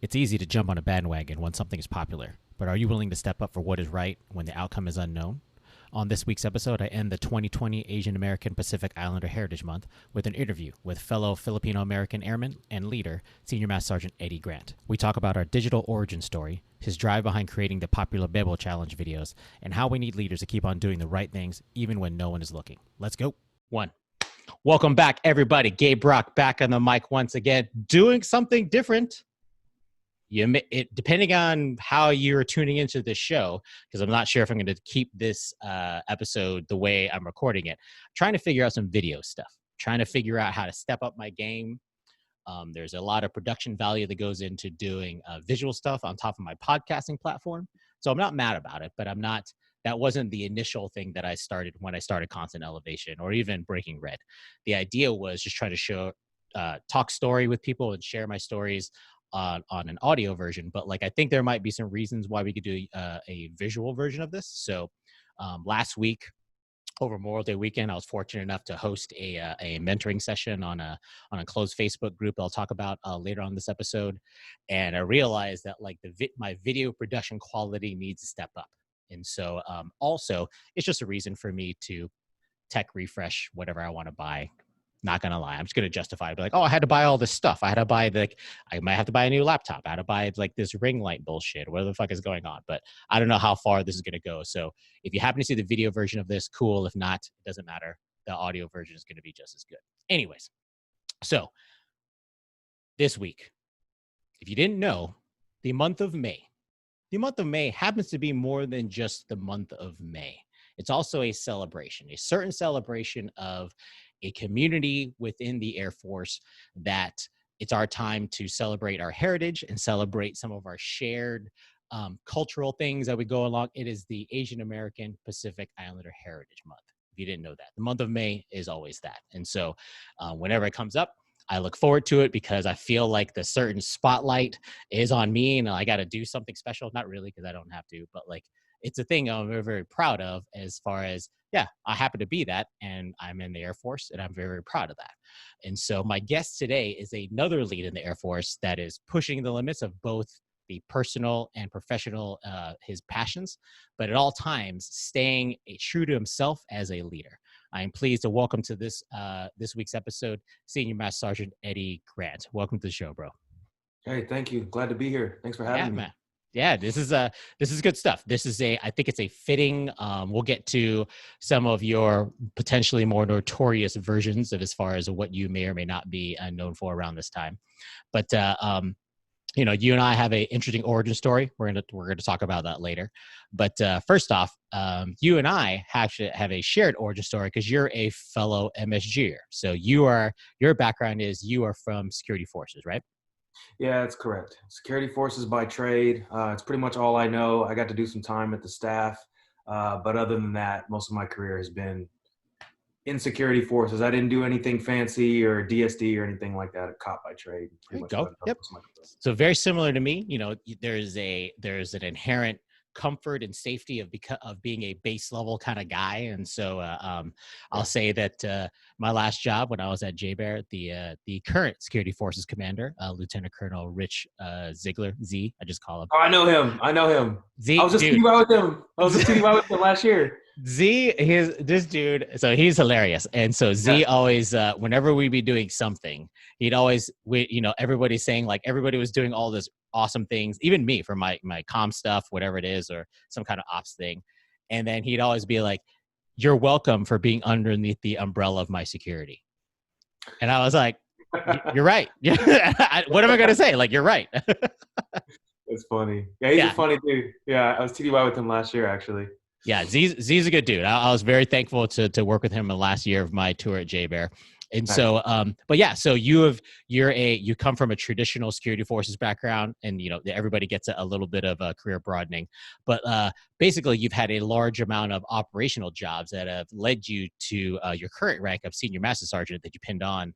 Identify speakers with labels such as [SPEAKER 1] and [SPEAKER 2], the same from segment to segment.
[SPEAKER 1] It's easy to jump on a bandwagon when something is popular, but are you willing to step up for what is right when the outcome is unknown? On this week's episode, I end the 2020 Asian American Pacific Islander Heritage Month with an interview with fellow Filipino-American Airman and leader, Senior Master Sergeant Eddie Grant. We talk about our digital origin story, his drive behind creating the popular Bebot challenge videos, and how we need leaders to keep on doing the right things even when no one is looking. Let's go. One. Welcome back, everybody. Gabe Brock back on the mic once again, doing something different. Depending on how you're tuning into this show, because I'm not sure if I'm going to keep this episode the way I'm recording it. I'm trying to figure out some video stuff, trying to figure out how to step up my game. There's a lot of production value that goes into doing visual stuff on top of my podcasting platform. So I'm not mad about it, but that wasn't the initial thing that I started when I started Constant Elevation or even Breaking Red. The idea was just try to talk story with people and share my stories on an audio version, but I think there might be some reasons why we could do a visual version of this. So last week over Memorial Day weekend, I was fortunate enough to host a mentoring session on a closed Facebook group I'll talk about later on this episode. And I realized that my video production quality needs to step up. And so also it's just a reason for me to tech refresh whatever I want to buy. Not gonna lie, I'm just gonna justify it. Be like, oh, I had to buy all this stuff. I had to buy I might have to buy a new laptop. I had to buy this ring light bullshit. What the fuck is going on? But I don't know how far this is gonna go. So if you happen to see the video version of this, cool. If not, it doesn't matter. The audio version is gonna be just as good. Anyways, so this week, if you didn't know, the month of May happens to be more than just the month of May. It's also a certain celebration of a community within the Air Force that it's our time to celebrate our heritage and celebrate some of our shared cultural things that we go along. It is the Asian American Pacific Islander Heritage Month. If you didn't know that, the month of May is always that. And so whenever it comes up, I look forward to it because I feel like the certain spotlight is on me and I got to do something special. Not really, because I don't have to, but it's a thing I'm very, very proud of as far as, yeah, I happen to be that and I'm in the Air Force and I'm very, very proud of that. And so my guest today is another lead in the Air Force that is pushing the limits of both the personal and professional, his passions, but at all times staying true to himself as a leader. I am pleased to welcome to this week's episode, Senior Master Sergeant Eddie Grant. Welcome to the show, bro.
[SPEAKER 2] Hey, thank you. Glad to be here. Thanks for having me.
[SPEAKER 1] Man. Yeah, this is good stuff. I think it's a fitting. We'll get to some of your potentially more notorious versions of as far as what you may or may not be known for around this time. But you and I have an interesting origin story. We're gonna talk about that later. But first off, you and I actually have a shared origin story because you're a fellow MSGer. So your background is you are from security forces, right?
[SPEAKER 2] Yeah, that's correct. Security forces by trade. It's pretty much all I know. I got to do some time at the staff. But other than that, most of my career has been in security forces. I didn't do anything fancy or DSD or anything like that. A cop by trade.
[SPEAKER 1] There you go. Yep. So very similar to me. There's an inherent comfort and safety of being a base level kind of guy. And so I'll say that my last job when I was at JBER, the current security forces commander, Lieutenant Colonel Rich Ziegler, Z, I just call him.
[SPEAKER 2] Oh, I know him.
[SPEAKER 1] Z,
[SPEAKER 2] I was just thinking about with him last year.
[SPEAKER 1] Z, this dude, so he's hilarious. And so Z always, whenever we be doing something, he'd always, everybody's saying everybody was doing all this awesome things, even me for my comm stuff, whatever it is, or some kind of ops thing. And then he'd always be like, you're welcome for being underneath the umbrella of my security. And I was like, you're right. What am I going to say? You're right.
[SPEAKER 2] It's funny. Yeah, he's a funny dude. Yeah, I was TDY with him last year, actually.
[SPEAKER 1] Yeah, Z's a good dude. I was very thankful to work with him in the last year of my tour at JBER. And so, but yeah, so you come from a traditional security forces background, and everybody gets a little bit of a career broadening, but basically you've had a large amount of operational jobs that have led you to your current rank of Senior Master Sergeant that you pinned on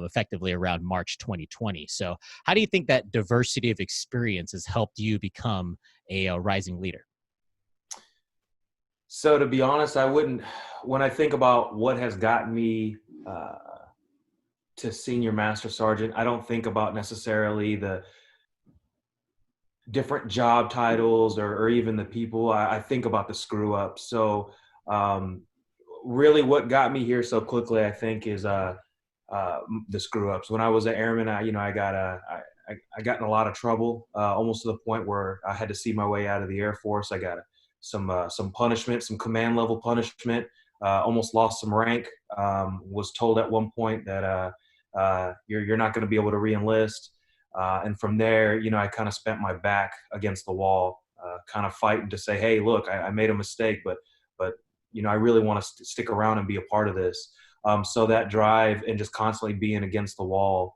[SPEAKER 1] effectively around March 2020. So how do you think that diversity of experience has helped you become a rising leader?
[SPEAKER 2] So to be honest, when I think about what has gotten me to Senior Master Sergeant, I don't think about necessarily the different job titles or even the people, I think about the screw ups. So um, really what got me here so quickly, I think, is the screw ups. When I was an airman, I got in a lot of trouble, almost to the point where I had to see my way out of the Air Force. I got some punishment, some command level punishment. Almost lost some rank. Was told at one point that you're not going to be able to reenlist. And from there, I kind of spent my back against the wall, kind of fighting to say, hey, look, I made a mistake, but I really want to stick around and be a part of this. So that drive and just constantly being against the wall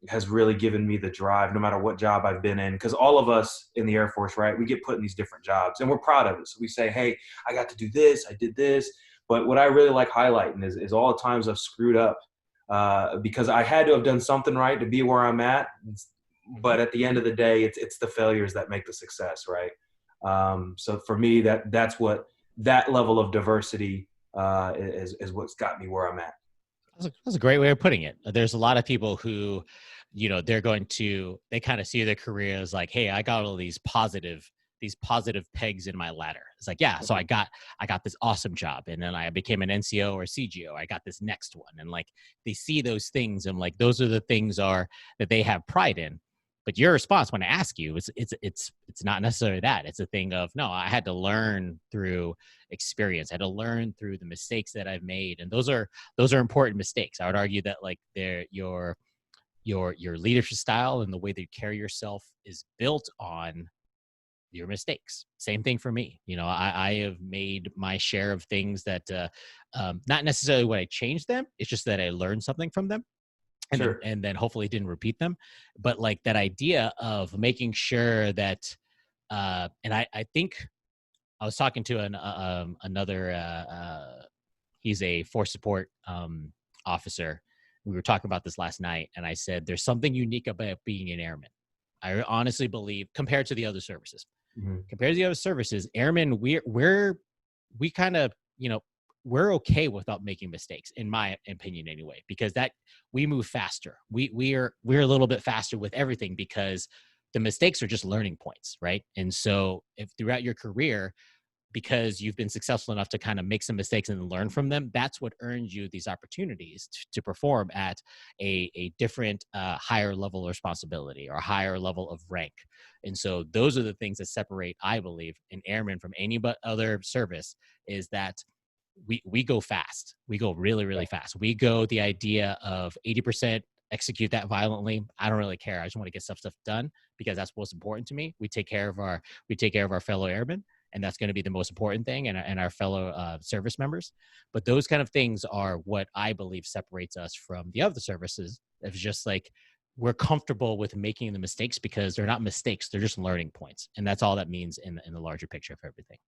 [SPEAKER 2] has really given me the drive, no matter what job I've been in. Because all of us in the Air Force, right, we get put in these different jobs and we're proud of it. So we say, hey, I got to do this, I did this. But what I really like highlighting is all the times I've screwed up because I had to have done something right to be where I'm at. But at the end of the day, it's the failures that make the success, right? So for me, that's what that level of diversity is what's got me where I'm at.
[SPEAKER 1] That's a great way of putting it. There's a lot of people who, they kind of see their career as like, hey, I got all these positive pegs in my ladder. It's like, yeah, so I got this awesome job, and then I became an NCO or CGO. I got this next one, and like they see those things, and like those are the things that they have pride in. But your response when I ask you, it's not necessarily that. It's a thing of, no, I had to learn through experience. I had to learn through the mistakes that I've made, and those are important mistakes. I would argue that like your leadership style and the way that you carry yourself is built on your mistakes. Same thing for me. I have made my share of things that not necessarily when I changed them. It's just that I learned something from them.
[SPEAKER 2] Sure.
[SPEAKER 1] And then hopefully didn't repeat them. But like that idea of making sure that, and I think I was talking to another, he's a force support officer. We were talking about this last night, and I said, there's something unique about being an airman. I honestly believe, compared to the other services, airmen, we kind of, we're okay without making mistakes, in my opinion, anyway, because that we move faster. We're a little bit faster with everything because the mistakes are just learning points, right? And so if throughout your career, because you've been successful enough to kind of make some mistakes and learn from them, that's what earns you these opportunities to perform at a different, higher level of responsibility or higher level of rank. And so those are the things that separate, I believe, an airman from any but other service, is that we go fast. We go really, really fast. We go the idea of 80% execute that violently. I don't really care. I just want to get stuff done because that's what's important to me. We take care of our fellow airmen, and that's going to be the most important thing, and our fellow service members. But those kind of things are what I believe separates us from the other services. It's just like we're comfortable with making the mistakes because they're not mistakes; they're just learning points, and that's all that means in the larger picture of everything.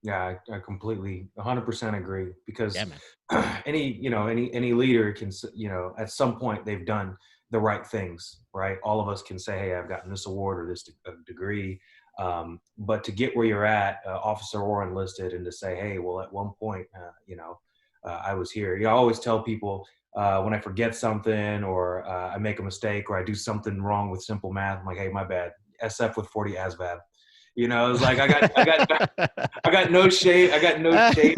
[SPEAKER 2] Yeah, I completely 100% agree because
[SPEAKER 1] Yeah, man.
[SPEAKER 2] any leader can, at some point they've done the right things, right? All of us can say, hey, I've gotten this award or this degree. But to get where you're at, officer or enlisted, and to say, hey, well, at one point, I was here. I always tell people when I forget something or I make a mistake or I do something wrong with simple math, I'm like, hey, my bad. SF with 40 ASVAB. It's like I got no shame. I got no shame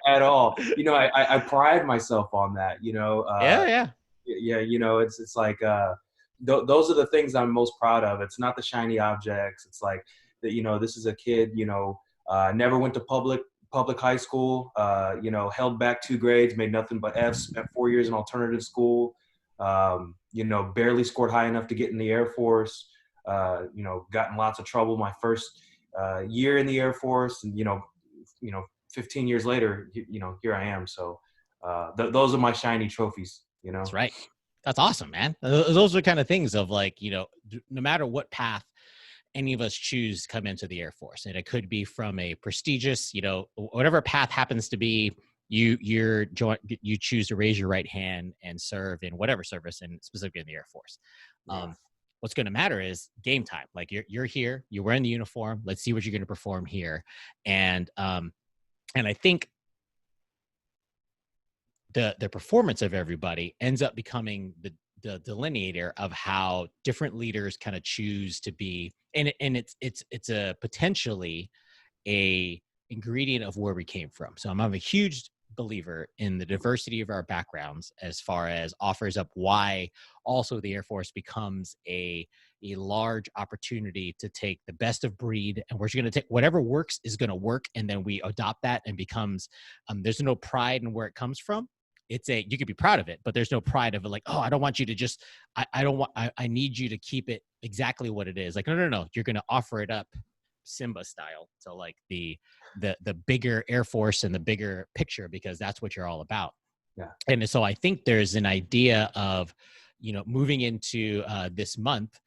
[SPEAKER 2] at all. I pride myself on that.
[SPEAKER 1] Yeah.
[SPEAKER 2] Yeah. It's like those are the things I'm most proud of. It's not the shiny objects. It's like that. This is a kid. Never went to public high school. Held back 2 grades, made nothing but F's. Spent 4 years in alternative school. Barely scored high enough to get in the Air Force. Got in lots of trouble my first year in the Air Force, and 15 years later, here I am. So those are my shiny trophies.
[SPEAKER 1] That's right. That's awesome, man. Those are kind of things of like, no matter what path any of us choose to come into the Air Force, and it could be from a prestigious, whatever path happens to be, you choose to raise your right hand and serve in whatever service, and specifically in the Air Force.
[SPEAKER 2] Yeah.
[SPEAKER 1] What's going to matter is game time. Like you're here, you're wearing the uniform. Let's see what you're going to perform here. And I think the performance of everybody ends up becoming the delineator of how different leaders kind of choose to be, and it's a potentially a ingredient of where we came from. So I'm a huge believer in the diversity of our backgrounds, as far as offers up why also the Air Force becomes a large opportunity to take the best of breed, and we're just going to take whatever works is going to work, and then we adopt that, and becomes there's no pride in where it comes from. It's you could be proud of it, but there's no pride of it, like, oh, I don't want you to just I don't want I need you to keep it exactly what it is. Like, no, you're going to offer it up Simba style to like the bigger Air Force and the bigger picture, because that's what you're all about.
[SPEAKER 2] Yeah.
[SPEAKER 1] And so I think there's an idea of, moving into this month,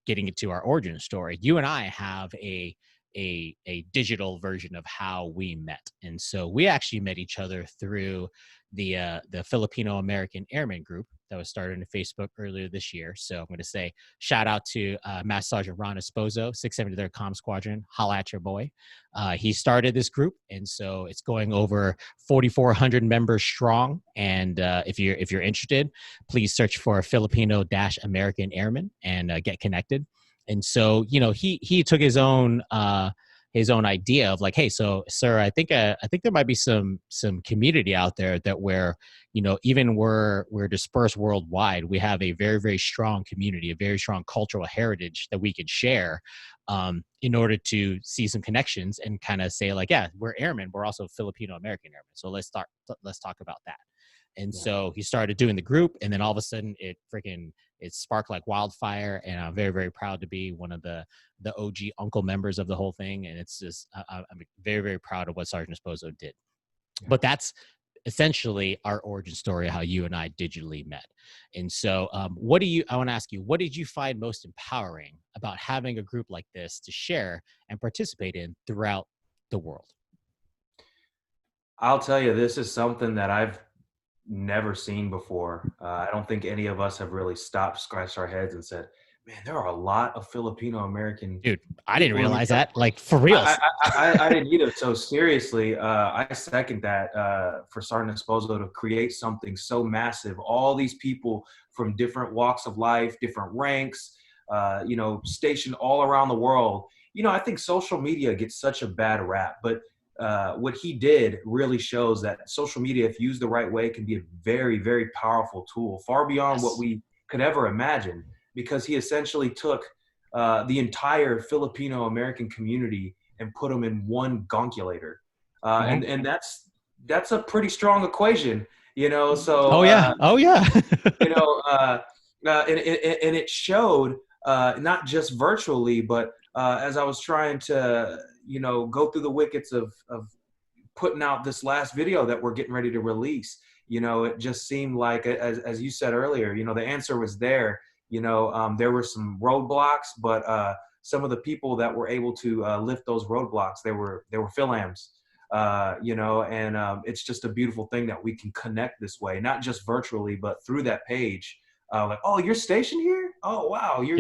[SPEAKER 1] getting into our origin story. You and I have a digital version of how we met. And so we actually met each other through the Filipino-American Airman group that was started on Facebook earlier this year. So I'm going to say shout out to Master Sergeant Ron Esposo, 673rd Comm Squadron. Holla at your boy. He started this group, and so it's going over 4,400 members strong. And if you're interested, please search for Filipino-American Airman and get connected. And so, he took his own idea of like, hey, so sir, I think there might be some community out there that where, even we're dispersed worldwide, we have a very, very strong community, a very strong cultural heritage that we could share, in order to see some connections and kind of say like, yeah, we're airmen, we're also Filipino-American Airmen. So let's talk about that. And so he started doing the group, and then all of a sudden it sparked like wildfire. And I'm very, very proud to be one of the OG uncle members of the whole thing. And it's just, I'm very, very proud of what Sergeant Esposo did. Yeah. But that's essentially our origin story, how you and I digitally met. And so I want to ask you, what did you find most empowering about having a group like this to share and participate in throughout the world?
[SPEAKER 2] I'll tell you, this is something that I've never seen before. I don't think any of us have really stopped, scratched our heads and said, man, there are a lot of Filipino-American.
[SPEAKER 1] Dude, I didn't realize that. Like, for real.
[SPEAKER 2] I didn't either. So seriously, I second that, for Sergeant Esposo to create something so massive. All these people from different walks of life, different ranks, stationed all around the world. I think social media gets such a bad rap, but what he did really shows that social media, if used the right way, can be a very, very powerful tool, far beyond what we could ever imagine, because he essentially took the entire Filipino-American community and put them in one gonculator. And that's a pretty strong equation, so.
[SPEAKER 1] Oh yeah.
[SPEAKER 2] And it showed, not just virtually, but as I was trying to, go through the wickets of putting out this last video that we're getting ready to release, it just seemed like, as you said earlier, the answer was there. There were some roadblocks, but some of the people that were able to lift those roadblocks, they were Philams, and it's just a beautiful thing that we can connect this way, not just virtually, but through that page. Like, oh, you're stationed here? Oh, wow. You're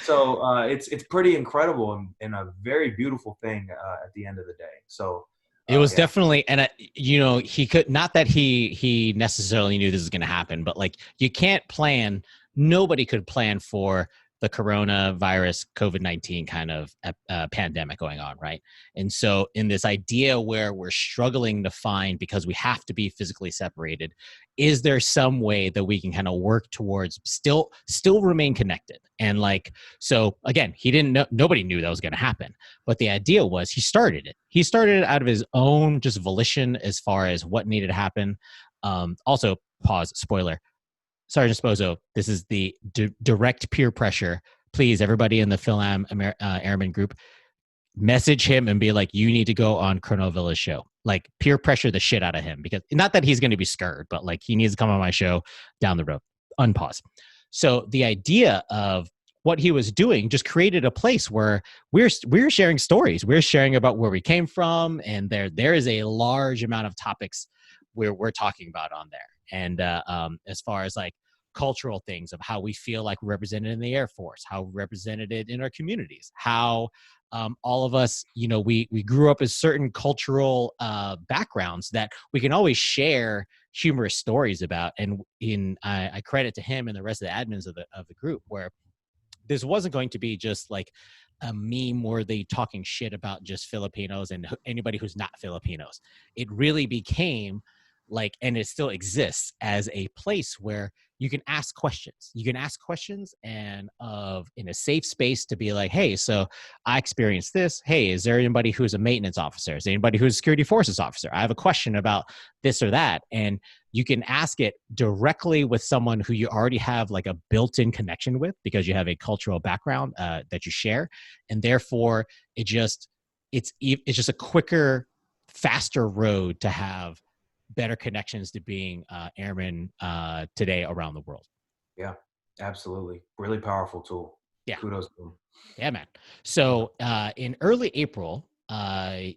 [SPEAKER 2] So it's pretty incredible and a very beautiful thing at the end of the day. So
[SPEAKER 1] it was definitely, and he could, not that he necessarily knew this was going to happen, but like, you can't plan. Nobody could plan for the coronavirus, COVID-19 kind of pandemic going on, right? And so in this idea where we're struggling to find, because we have to be physically separated, is there some way that we can kind of work towards still remain connected? And like, so again, he didn't know, nobody knew that was going to happen, but the idea was he started it out of his own just volition as far as what needed to happen. Also, pause, spoiler, Sergeant Esposo, this is the direct peer pressure. Please, everybody in the Airman group, message him and be like, you need to go on Colonel Villa's show. Like, peer pressure the shit out of him, because not that he's going to be scared, but like, he needs to come on my show down the road. Unpause. So the idea of what he was doing just created a place where we're sharing stories. We're sharing about where we came from, and there is a large amount of topics where we're talking about on there. And as far as like cultural things of how we feel like we're represented in the Air Force, how we're represented in our communities, how all of us, we grew up as certain cultural backgrounds that we can always share humorous stories about. And I credit to him and the rest of the admins of the group, where this wasn't going to be just like a meme where they talking shit about just Filipinos and anybody who's not Filipinos. It really became like, and it still exists as a place where you can ask questions. You can ask questions and in a safe space to be like, hey, so I experienced this. Hey, is there anybody who's a maintenance officer? Is there anybody who's a security forces officer? I have a question about this or that. And you can ask it directly with someone who you already have like a built-in connection with, because you have a cultural background that you share. And therefore it's just a quicker, faster road to have better connections to being airmen today around the world.
[SPEAKER 2] Yeah, absolutely. Really powerful tool.
[SPEAKER 1] Yeah.
[SPEAKER 2] Kudos to them.
[SPEAKER 1] Yeah, man. So in early April, I'll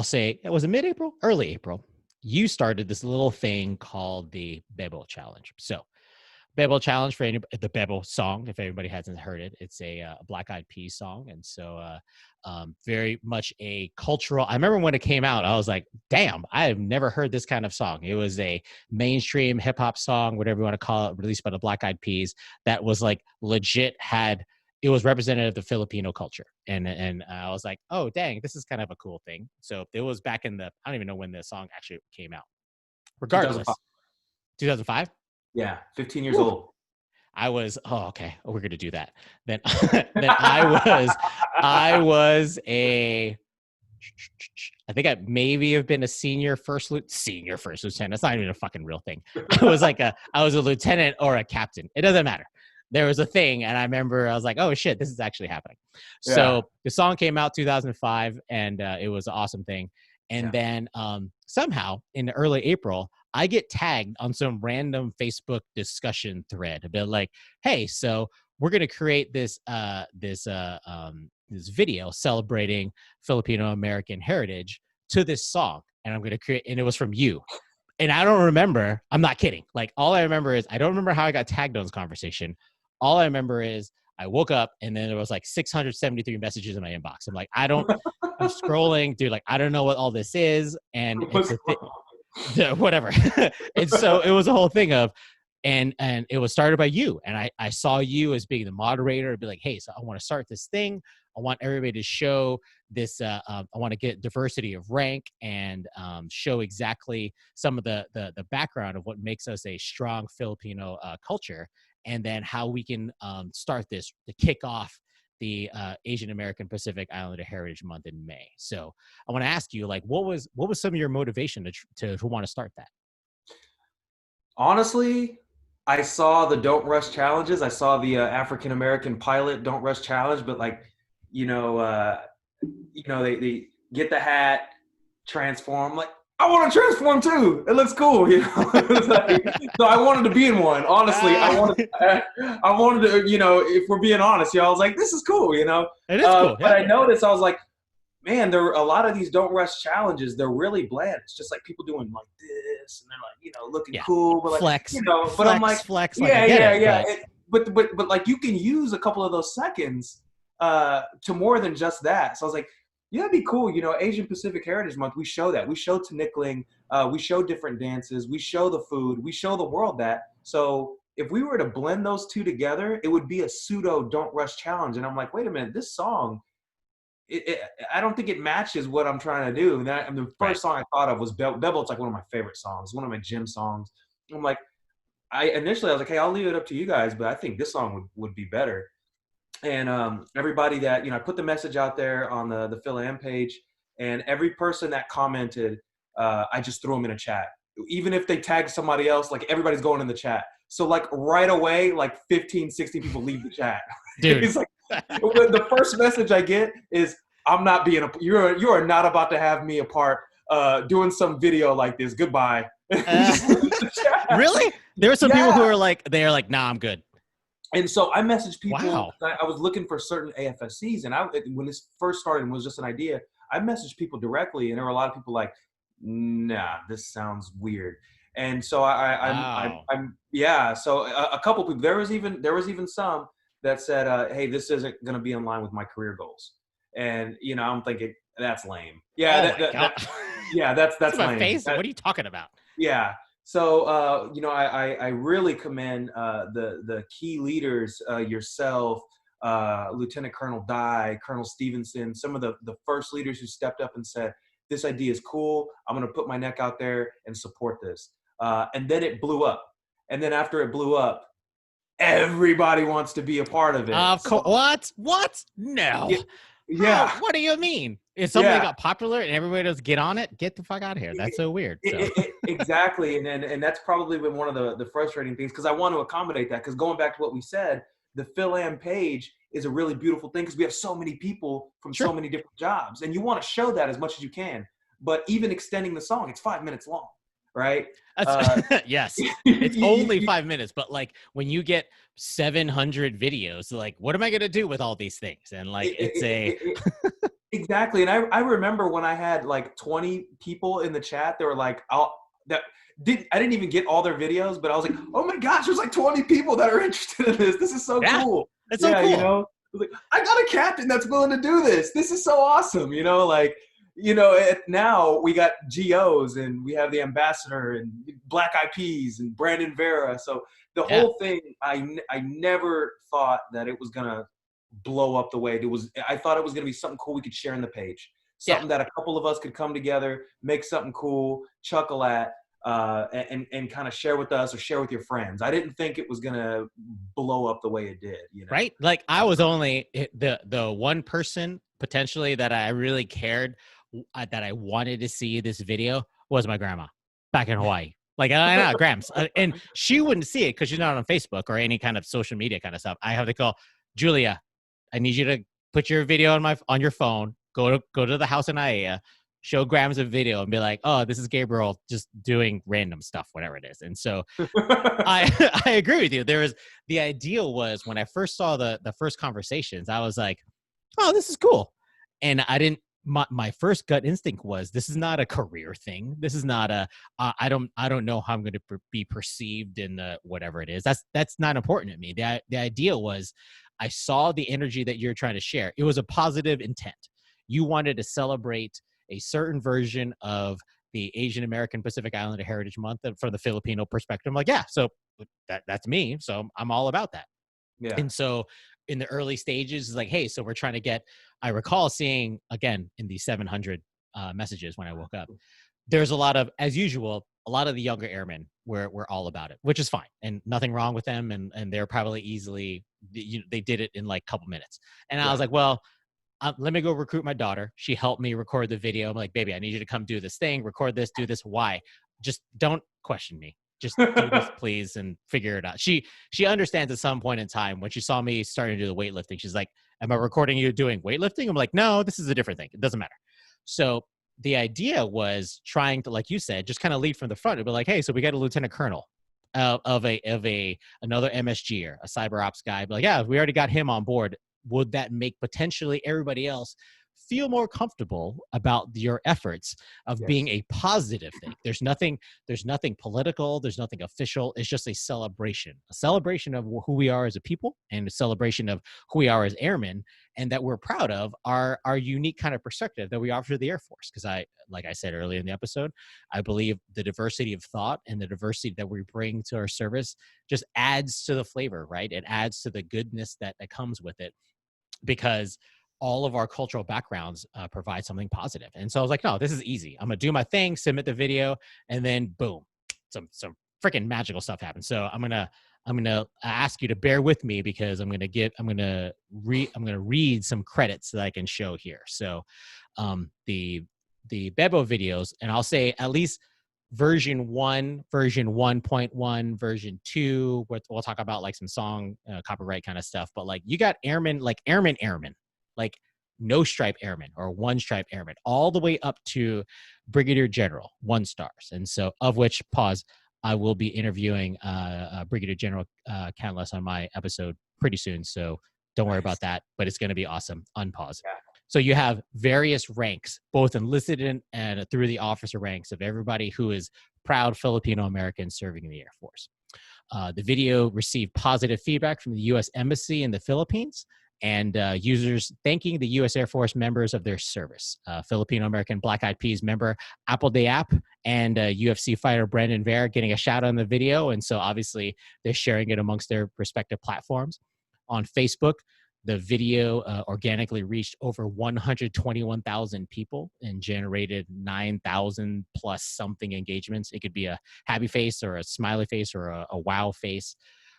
[SPEAKER 1] say, it was mid-April, early April, you started this little thing called the Bebot Challenge. So Bebot Challenge, for anybody, the Bebot song, if anybody hasn't heard it, it's a Black Eyed Peas song. And so very much a cultural, I remember when it came out, I was like, damn, I have never heard this kind of song. It was a mainstream hip hop song, whatever you want to call it, released by the Black Eyed Peas, that was like legit it was representative of the Filipino culture. And I was like, oh, dang, this is kind of a cool thing. So it was back in I don't even know when the song actually came out. Regardless. 2005?
[SPEAKER 2] Yeah, 15 years old.
[SPEAKER 1] I was, oh, okay. Oh, we're going to do that. Then I was I think I maybe have been a senior first lieutenant. That's not even a fucking real thing. I was a lieutenant or a captain. It doesn't matter. There was a thing, and I remember I was like, oh shit, this is actually happening. Yeah. So the song came out 2005, and it was an awesome thing. And then somehow in early April, I get tagged on some random Facebook discussion thread about like, hey, so we're going to create this video celebrating Filipino-American heritage to this song. And I'm going to create, and it was from you. And I don't remember, I'm not kidding. Like, all I remember is, I don't remember how I got tagged on this conversation. All I remember is I woke up and then there was like 673 messages in my inbox. I'm like, I'm scrolling, dude, like, I don't know what all this is. And it's whatever. And so it was a whole thing of, and it was started by you. And I saw you as being the moderator and be like, hey, so I want to start this thing. I want everybody to show this. I want to get diversity of rank and show exactly some of the background of what makes us a strong Filipino culture, and then how we can start this to kick off the Asian American Pacific Islander Heritage Month in May. So I want to ask you, like, what was some of your motivation to want to start that?
[SPEAKER 2] Honestly, I saw the Don't Rush challenges. I saw the African American pilot Don't Rush challenge, but like, they get the hat, transform. Like, I want to transform too. It looks cool, so I wanted to be in one. Honestly, I wanted to, if we're being honest, I was like, this is cool, It is cool. But I noticed, I was like, man, there were a lot of these Don't Rush challenges. They're really bland. It's just like people doing like this, and they're like, looking cool, but like,
[SPEAKER 1] flex,
[SPEAKER 2] but I'm like,
[SPEAKER 1] flex.
[SPEAKER 2] But like, you can use a couple of those seconds to more than just that. So I was like, that'd be cool. Asian Pacific Heritage Month, we show that. We show Tinickling, we show different dances, we show the food, we show the world that. So if we were to blend those two together, it would be a pseudo Don't Rush challenge. And I'm like, wait a minute, this song, I don't think it matches what I'm trying to do. And the first song I thought of was Bebot's like one of my favorite songs, one of my gym songs. I'm like, initially I was like, hey, I'll leave it up to you guys, but I think this song would be better. And everybody that, I put the message out there on the Phil-Am page, and every person that commented, I just threw them in a chat. Even if they tag somebody else, like, everybody's going in the chat. So like right away, like 15, 16 people leave the chat.
[SPEAKER 1] Dude.
[SPEAKER 2] It's like, the first message I get is, I'm not being you are not about to have me a part doing some video like this. Goodbye.
[SPEAKER 1] Really? There are some people who are like, nah, I'm good.
[SPEAKER 2] And so I messaged people.
[SPEAKER 1] Wow.
[SPEAKER 2] I was looking for certain AFSCs, and when this first started and was just an idea, I messaged people directly, and there were a lot of people like, nah, this sounds weird. And so so a couple people, there was even some that said, hey, this isn't going to be in line with my career goals. And, I'm thinking, that's lame. Yeah.
[SPEAKER 1] That's
[SPEAKER 2] that's
[SPEAKER 1] my
[SPEAKER 2] lame.
[SPEAKER 1] face. What are you talking about?
[SPEAKER 2] Yeah. So, I really commend the key leaders, yourself, Lieutenant Colonel Dye, Colonel Stevenson, some of the first leaders who stepped up and said, this idea is cool. I'm going to put my neck out there and support this. And then it blew up. And then after it blew up, everybody wants to be a part of it.
[SPEAKER 1] Of course. What? No.
[SPEAKER 2] Yeah.
[SPEAKER 1] Bro, what do you mean? If something got popular and everybody does get on it, get the fuck out of here. That's so weird. So.
[SPEAKER 2] Exactly. And that's probably been one of the frustrating things, because I want to accommodate that. Because going back to what we said, the Phil-Am page is a really beautiful thing because we have so many people from so many different jobs. And you want to show that as much as you can. But even extending the song, it's 5 minutes long, right?
[SPEAKER 1] Yes. It's only 5 minutes. But like when you get 700 videos, like, what am I going to do with all these things? And like,
[SPEAKER 2] Exactly. And I remember when I had like 20 people in the chat, they were like, I didn't even get all their videos, but I was like, oh my gosh, there's like 20 people that are interested in this. This is so cool.
[SPEAKER 1] It's so cool.
[SPEAKER 2] You know, I was like, I got a captain that's willing to do this. This is so awesome. You know, like, now we got GOs and we have the ambassador and Black Eyed Peas and Brandon Vera. So the whole thing, I never thought that it was going to blow up the way it was. I thought it was going to be something cool we could share on the page, something that a couple of us could come together, make something cool, chuckle at, and kind of share with us or share with your friends. I didn't think it was going to blow up the way it did.
[SPEAKER 1] Right? Like I was only the one person potentially that I really cared that I wanted to see this video was my grandma back in Hawaii. Like, I know, Grams. And she wouldn't see it because she's not on Facebook or any kind of social media kind of stuff. I have to call, Julia, I need you to put your video on your phone, go to the house in Aiea, show Grams a video and be like, oh, this is Gabriel just doing random stuff, whatever it is. And so I agree with you. The ideal was when I first saw the first conversations, I was like, oh, this is cool. And my first gut instinct was, this is not a career thing. This is not I don't know how I'm going to be perceived in whatever it is. That's not important to me. The idea was, I saw the energy that you're trying to share. It was a positive intent. You wanted to celebrate a certain version of the Asian American Pacific Islander Heritage Month from the Filipino perspective. I'm like, yeah, so that's me. So I'm all about that. Yeah. And so in the early stages, it's like, hey, so we're trying to get, I recall seeing, again, in the 700 messages when I woke up, there's a lot of, as usual, a lot of the younger airmen were all about it, which is fine. And nothing wrong with them. And they're probably easily, they did it in like a couple minutes. And I was like, well, let me go recruit my daughter. She helped me record the video. I'm like, baby, I need you to come do this thing, record this, do this. Why? Just don't question me. Just do this, please, and figure it out. She understands at some point in time when she saw me starting to do the weightlifting. She's like, am I recording you doing weightlifting? I'm like, no, this is a different thing. It doesn't matter. So the idea was trying to, like you said, just kind of lead from the front and be like, hey, so we got a lieutenant colonel of another MSG, a cyber ops guy. But like, yeah, we already got him on board. Would that make potentially everybody else feel more comfortable about your efforts of being a positive thing? There's nothing political. There's nothing official. It's just a celebration of who we are as a people and a celebration of who we are as airmen, and that we're proud of our unique kind of perspective that we offer to the Air Force. Because like I said earlier in the episode, I believe the diversity of thought and the diversity that we bring to our service just adds to the flavor, right? It adds to the goodness that comes with it, because all of our cultural backgrounds provide something positive. And so I was like, no, this is easy. I'm going to do my thing, submit the video, and then boom, some freaking magical stuff happens. So I'm going to ask you to bear with me, because I'm going to read some credits that I can show here. So the Bebot videos, and I'll say at least version 1, version 1.1, version 2, we'll talk about like some song copyright kind of stuff. But like, you got airmen, like airmen, like no stripe airmen or 1 stripe airmen, all the way up to Brigadier General 1 stars. And so, of which, I will be interviewing Brigadier General Canlis on my episode pretty soon. So don't worry about that, but it's going to be awesome. Unpause. Yeah. So you have various ranks, both enlisted and through the officer ranks, of everybody who is proud Filipino-American serving in the Air Force. The video received positive feedback from the U.S. Embassy in the Philippines and users thanking the U.S. Air Force members of their service. Filipino-American Black Eyed Peas member Apple Day App and UFC fighter Brandon Vera getting a shout out in the video. And so obviously they're sharing it amongst their respective platforms. On Facebook, the video organically reached over 121,000 people and generated 9,000 plus something engagements. It could be a happy face or a smiley face or a wow face.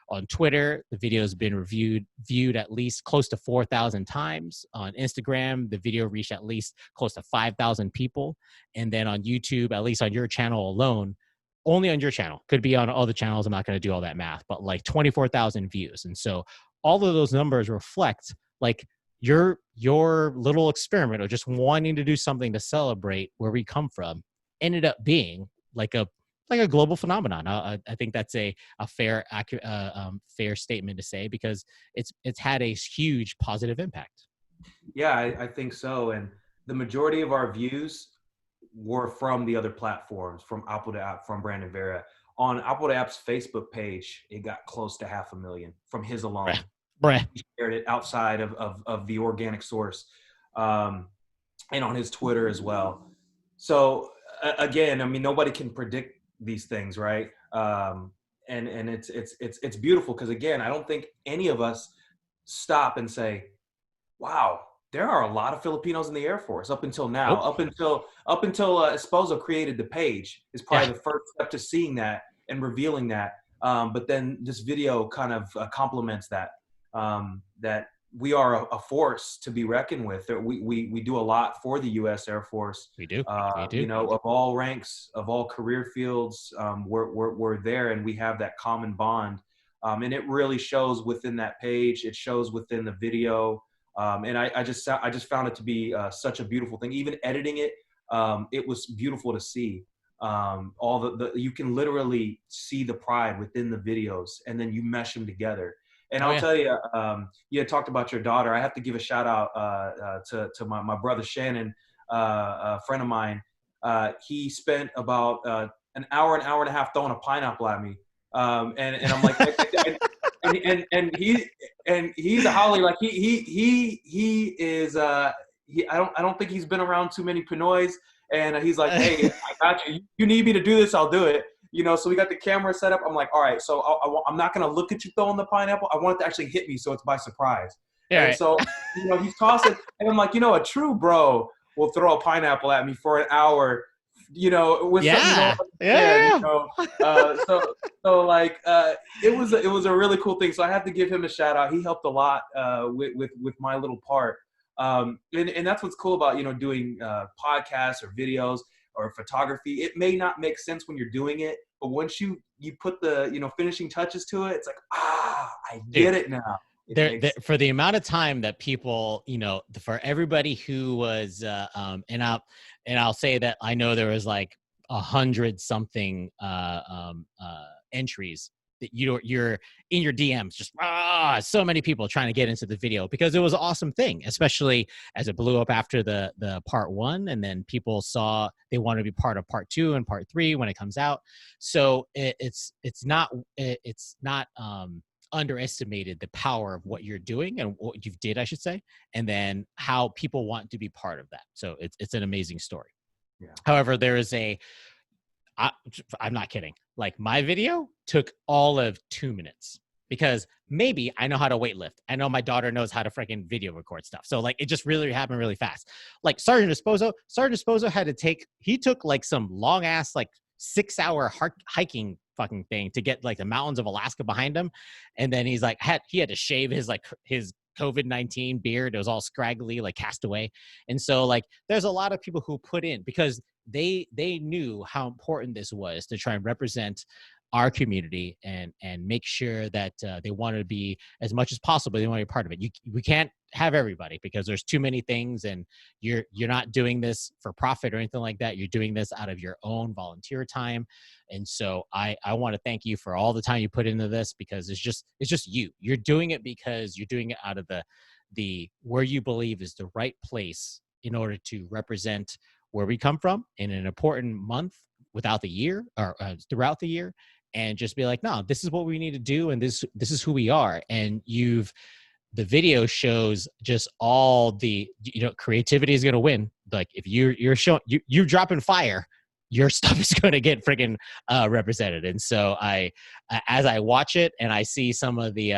[SPEAKER 1] On Twitter, the video has been viewed at least close to 4,000 times. On Instagram, the video reached at least close to 5,000 people. And then on YouTube, at least on your channel alone, only on your channel, could be on other channels, I'm not going to do all that math, but like 24,000 views. And so all of those numbers reflect like your little experiment of just wanting to do something to celebrate where we come from ended up being like a global phenomenon. I think that's a fair statement to say, because it's had a huge positive impact.
[SPEAKER 2] Yeah, I think so. And the majority of our views were from the other platforms, from Apple to App, from Brandon Vera. On Apple to App's Facebook page, it got close to 500,000 from his alone.
[SPEAKER 1] Bruh.
[SPEAKER 2] He shared it outside of the organic source, and on his Twitter as well. So again, I mean, nobody can predict these things, right? And it's beautiful, because again, I don't think any of us stop and say, wow, there are a lot of Filipinos in the Air Force up until now. Nope. Up until Esposo created the page is probably the first step to seeing that and revealing that. But then this video kind of complements that, that we are a force to be reckoned with. We do a lot for the U.S. Air Force.
[SPEAKER 1] We do.
[SPEAKER 2] You know, of all ranks, of all career fields, we're there, and we have that common bond. And it really shows within that page. It shows within the video. And I just found it to be such a beautiful thing. Even editing it, it was beautiful to see. All the you can literally see the pride within the videos, and then you mesh them together. And I'll tell you, you had talked about your daughter. I have to give a shout out to my brother Shannon, a friend of mine. He spent about an hour and a half throwing a pineapple at me, and I'm like, and he's a Holly, like he is I don't think he's been around too many Pinoys, and he's like, hey, I got you. You need me to do this, I'll do it. You know, so we got the camera set up. I'm like, all right, so I'm not going to look at you throwing the pineapple. I want it to actually hit me, so it's by surprise. Yeah. And so, you know, he's tossing, and I'm like, you know, a true bro will throw a pineapple at me for an hour, you know, with something. You know, so like, it was a really cool thing. So I have to give him a shout out. He helped a lot with my little part. And that's what's cool about, you know, doing podcasts or videos or photography. It may not make sense when you're doing it, but once you put the, you know, finishing touches to it, it's like, I get it now.
[SPEAKER 1] For the amount of time that people, you know, for everybody who was, and I'll say that I know there was like 100 something entries that you're in your DMs, just so many people trying to get into the video, because it was an awesome thing, especially as it blew up after the part 1, and then people saw they want to be part of part 2 and part 3 when it comes out. So it's not underestimated the power of what you're doing and what you did, I should say, and then how people want to be part of that. So it's an amazing story.
[SPEAKER 2] Yeah.
[SPEAKER 1] However, there is I'm not kidding. Like, my video took all of 2 minutes, because maybe I know how to weightlift. I know my daughter knows how to freaking video record stuff. So like, it just really happened really fast. Like Sergeant Esposo he took like some long ass, like 6-hour hiking fucking thing to get like the mountains of Alaska behind him. And then he's like, he had to shave his COVID-19 beard. It was all scraggly, like Castaway. And so like, there's a lot of people who put in, because they knew how important this was to try and represent our community and make sure that they wanted to be, as much as possible, they want to be part of it. We can't have everybody, because there's too many things, and you're not doing this for profit or anything like that. You're doing this out of your own volunteer time. And so I want to thank you for all the time you put into this, because it's just you're doing it because you're doing it out of the where you believe is the right place in order to represent where we come from in an important month without the year, or throughout the year, and just be like, no, this is what we need to do, and this is who we are. And you've the video shows just all the, creativity is going to win. Like if you're showing, you're dropping fire, your stuff is going to get freaking represented. And so as I watch it and I see some of the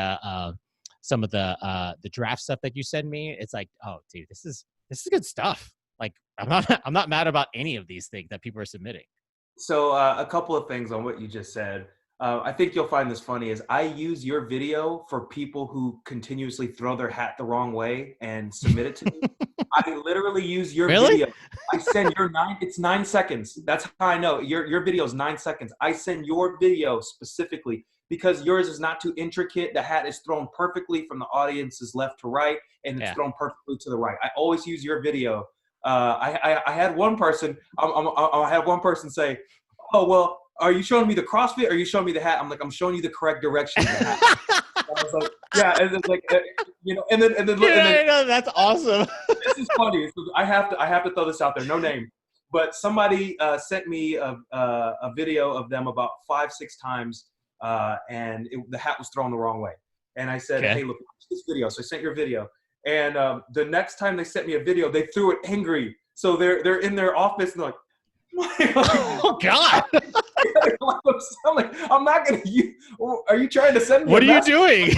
[SPEAKER 1] draft stuff that you send me, it's like, oh dude, this is good stuff. Like I'm not mad about any of these things that people are submitting.
[SPEAKER 2] So a couple of things on what you just said. I think you'll find this funny is I use your video for people who continuously throw their hat the wrong way and submit it to me. I literally use your video. I send it's 9 seconds. That's how I know your video is 9 seconds. I send your video specifically because yours is not too intricate. The hat is thrown perfectly from the audience's left to right, and it's thrown perfectly to the right. I always use your video. I had one person, I had one person say, oh, well, are you showing me the CrossFit or are you showing me the hat? I'm like, I'm showing you the correct direction of the hat. I was like, yeah. And it's like, and then
[SPEAKER 1] that's awesome.
[SPEAKER 2] This is funny. So I have to throw this out there. No name, but somebody sent me a video of them about 5-6 times. And the hat was thrown the wrong way. And I said, hey, look, watch this video. So I sent your video. And the next time they sent me a video, they threw it angry. So they're in their office and they're like,
[SPEAKER 1] oh God!
[SPEAKER 2] I'm like, I'm not gonna use. Are you trying to send me?
[SPEAKER 1] What are you doing?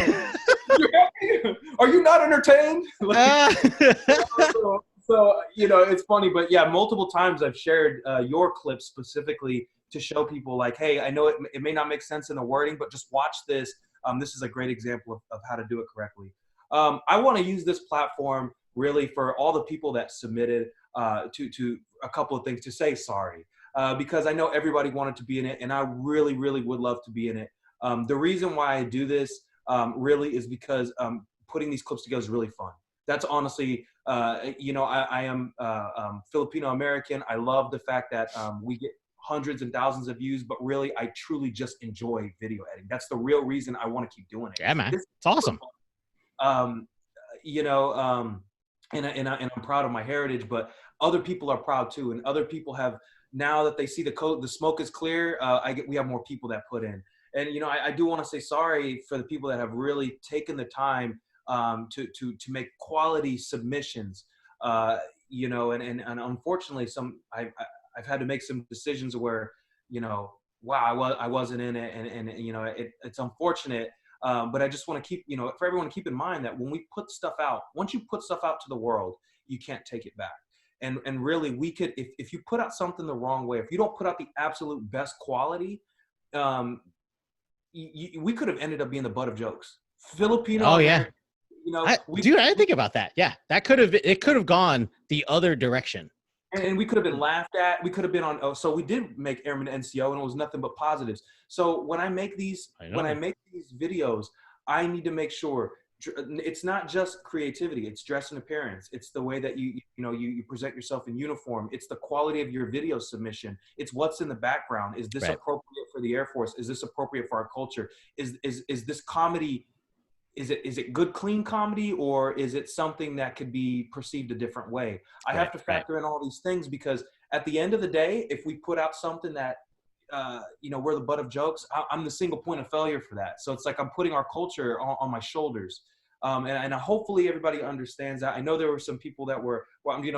[SPEAKER 2] Are you not entertained? So it's funny, but yeah, multiple times I've shared your clips specifically to show people like, hey, I know it may not make sense in the wording, but just watch this. This is a great example of how to do it correctly. I want to use this platform really for all the people that submitted to a couple of things to say sorry, because I know everybody wanted to be in it, and I really, really would love to be in it. The reason why I do this really is because putting these clips together is really fun. That's honestly, I am Filipino-American. I love the fact that we get hundreds and thousands of views, but really, I truly just enjoy video editing. That's the real reason I want to keep doing it.
[SPEAKER 1] Yeah, man, it's awesome.
[SPEAKER 2] And I'm proud of my heritage, but other people are proud too. And other people have, now that they see the smoke is clear, we have more people that put in. And, I do want to say sorry for the people that have really taken the time to make quality submissions, and unfortunately I've had to make some decisions where, wow, I wasn't in it. And it's unfortunate. But I just want to keep, for everyone to keep in mind that when we put stuff out, once you put stuff out to the world, you can't take it back. And really we could, if you put out something the wrong way, if you don't put out the absolute best quality, we could have ended up being the butt of jokes. Filipino.
[SPEAKER 1] Oh yeah. I didn't think about that. Yeah. It could have gone the other direction.
[SPEAKER 2] And we could have been laughed at. We could have been on. So we did make Airman NCO, and it was nothing but positives. So when I make these videos, I need to make sure it's not just creativity. It's dress and appearance. It's the way that you present yourself in uniform. It's the quality of your video submission. It's what's in the background. Is this appropriate for the Air Force? Is this appropriate for our culture? Is this comedy? Is it good, clean comedy, or is it something that could be perceived a different way? I have to factor in all these things, because at the end of the day, if we put out something that, we're the butt of jokes, I'm the single point of failure for that. So it's like I'm putting our culture on my shoulders. And hopefully everybody understands that. I know there were some people that were,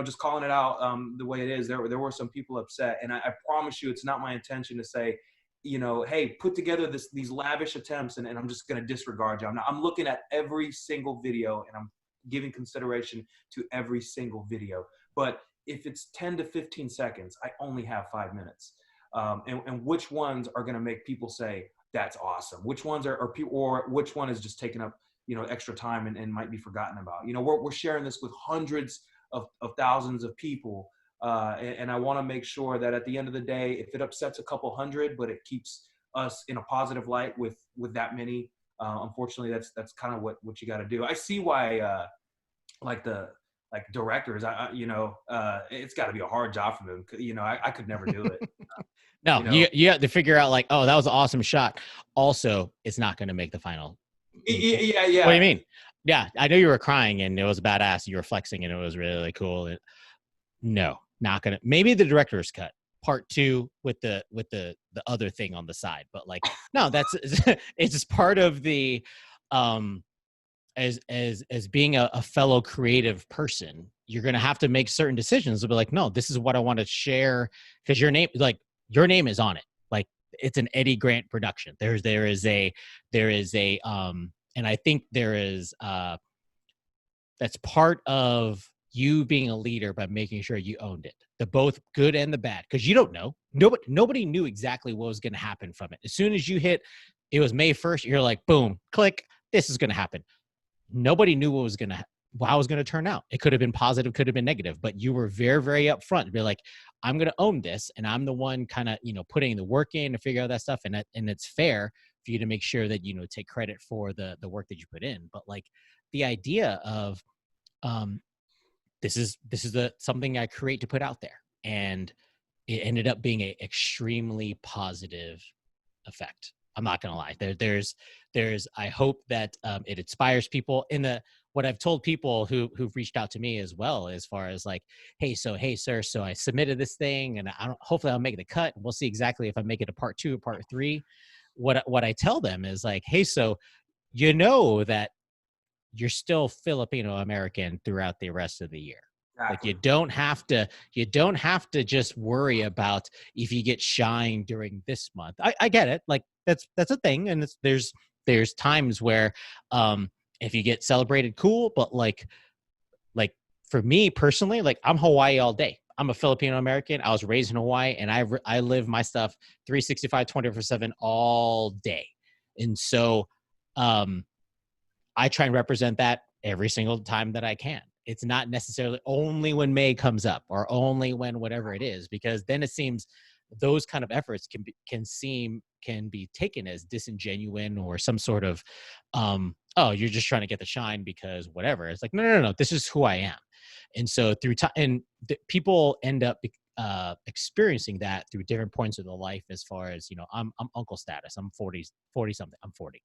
[SPEAKER 2] just calling it out the way it is. There were some people upset. And I promise you, it's not my intention to say, hey, put together these lavish attempts and I'm just going to disregard you. I'm looking at every single video and I'm giving consideration to every single video. But if it's 10 to 15 seconds, I only have 5 minutes. And which ones are going to make people say, that's awesome? Which ones are people, or which one is just taking up, extra time and might be forgotten about? We're sharing this with hundreds of thousands of people. And I want to make sure that at the end of the day, if it upsets a couple hundred, but it keeps us in a positive light with that many, unfortunately, that's kind of what you got to do. I see why, directors, it's got to be a hard job for them. I could never do it.
[SPEAKER 1] No, you have to figure out like, oh, that was an awesome shot. Also, it's not going to make the final.
[SPEAKER 2] Yeah.
[SPEAKER 1] What do you mean? Yeah, I know you were crying and it was badass. You were flexing and it was really, really cool. No, not gonna. Maybe the director's cut part 2 with the other thing on the side, but like, no, it's just part of the as being a fellow creative person, you're going to have to make certain decisions to be like, no, this is what I want to share, because your name is on it. Like, it's an Eddie Grant production. There is a and I think there is that's part of you being a leader by making sure you owned it, the both good and the bad, because you don't know. Nobody knew exactly what was going to happen from it. As soon as you hit, it was May 1st, you're like, boom, click, this is going to happen. Nobody knew how it was going to turn out. It could have been positive, could have been negative, but you were very, very upfront to be like, I'm going to own this, and I'm the one kind of, putting the work in to figure out that stuff. And it's fair for you to make sure that, take credit for the work that you put in. But like, the idea of, this is something I create to put out there, and it ended up being a extremely positive effect. I'm not gonna lie. There's I hope that it inspires people. What I've told people who've reached out to me as well, as far as like, hey sir, so I submitted this thing, and hopefully I'll make the cut. We'll see exactly if I make it a part 2 or part 3. What I tell them is like, hey, so that you're still Filipino-American throughout the rest of the year. Exactly. Like, you don't have to just worry about if you get shine during this month. I get it. Like, that's a thing. And there's times where, if you get celebrated, cool. But like for me personally, like, I'm Hawaii all day. I'm a Filipino-American. I was raised in Hawaii, and I live my stuff 365, 24/7 all day. And so, I try and represent that every single time that I can. It's not necessarily only when May comes up or only when whatever it is, because then it seems those kind of efforts can be taken as disingenuous or some sort of, oh, you're just trying to get the shine because whatever. It's like, no, this is who I am. And so through time, and people end up experiencing that through different points of their life. As far as, I'm uncle status. I'm 40 something. I'm 40.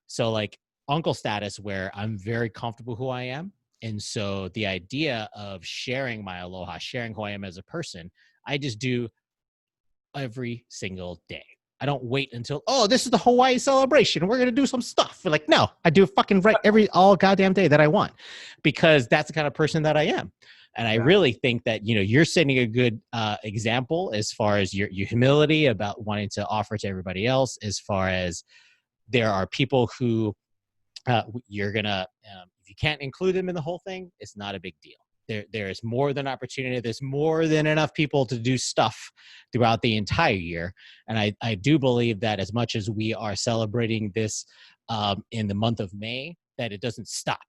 [SPEAKER 1] So like, uncle status, where I'm very comfortable who I am. And so the idea of sharing my aloha, sharing who I am as a person, I just do every single day. I don't wait until, oh, this is the Hawaii celebration, we're going to do some stuff. We're like, no, I do fucking right all goddamn day that I want, because that's the kind of person that I am. And I really think that, you're setting a good example as far as your humility about wanting to offer to everybody else, as far as there are people who, you're gonna, if you can't include them in the whole thing, it's not a big deal. There is more than opportunity. There's more than enough people to do stuff throughout the entire year. And I do believe that as much as we are celebrating this in the month of May, that it doesn't stop.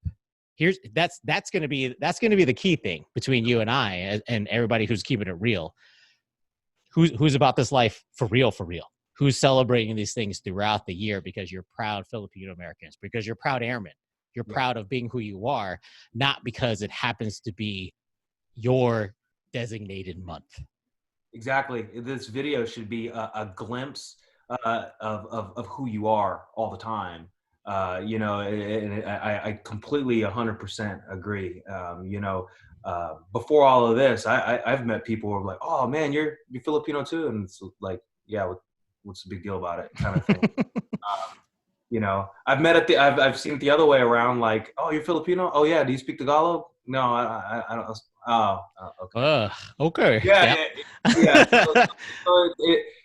[SPEAKER 1] That's going to be the key thing between you and I and everybody who's keeping it real. Who's about this life for real, who's celebrating these things throughout the year, because you're proud Filipino-Americans, because you're proud airmen. You're proud of being who you are, not because it happens to be your designated month.
[SPEAKER 2] Exactly. This video should be a glimpse of who you are all the time. And I completely 100% agree. Before all of this, I've met people who are like, oh man, you're Filipino too. And it's like, yeah, what's the big deal about it, kind of thing. I've seen it the other way around. Like, oh, you're Filipino? Oh yeah. Do you speak Tagalog? No, I don't. Oh, okay.
[SPEAKER 1] Okay.
[SPEAKER 2] Yeah. So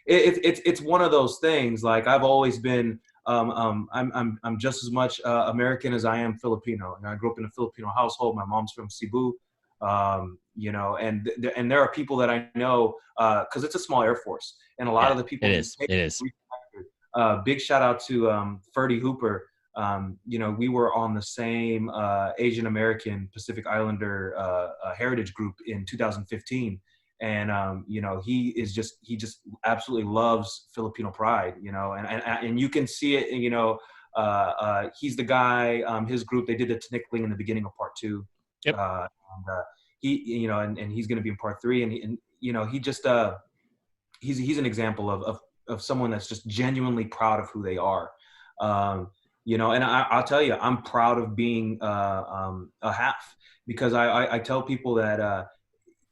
[SPEAKER 2] it's one of those things. Like, I've always been, I'm just as much American as I am Filipino. I grew up in a Filipino household. My mom's from Cebu. And there are people that I know, because it's a small Air Force, and a lot of the people.
[SPEAKER 1] It is.
[SPEAKER 2] Big shout out to Ferdy Hooper. We were on the same Asian American Pacific Islander heritage group in 2015, and he just absolutely loves Filipino pride. And you can see it. He's the guy. His group, they did the Tinickling in the beginning of part 2.
[SPEAKER 1] Yep.
[SPEAKER 2] And he's going to be in part 3, and he just he's an example of someone that's just genuinely proud of who they are. And I'll tell you, I'm proud of being a half, because I tell people that,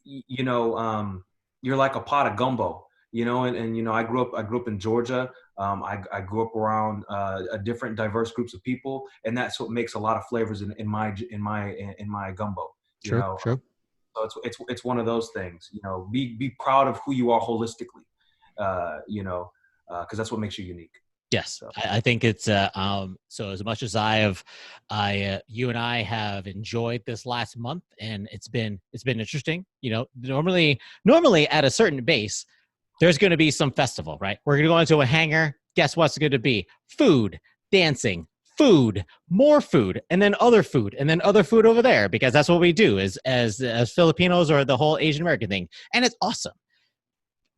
[SPEAKER 2] you're like a pot of gumbo, and I grew up in Georgia. I grew up around a different, diverse groups of people, and that's what makes a lot of flavors in my gumbo. You
[SPEAKER 1] True,
[SPEAKER 2] know,
[SPEAKER 1] true.
[SPEAKER 2] so it's one of those things. You know, be proud of who you are holistically. Because that's what makes you unique.
[SPEAKER 1] Yes,
[SPEAKER 2] So
[SPEAKER 1] I think it's so as much as you and I have enjoyed this last month, and it's been interesting. You know, normally at a certain base, there's going to be some festival, right? We're going to go into a hangar. Guess what's going to be? Food, dancing, food, more food, and then other food, and then other food over there, because that's what we do as Filipinos, or the whole Asian American thing, and it's awesome.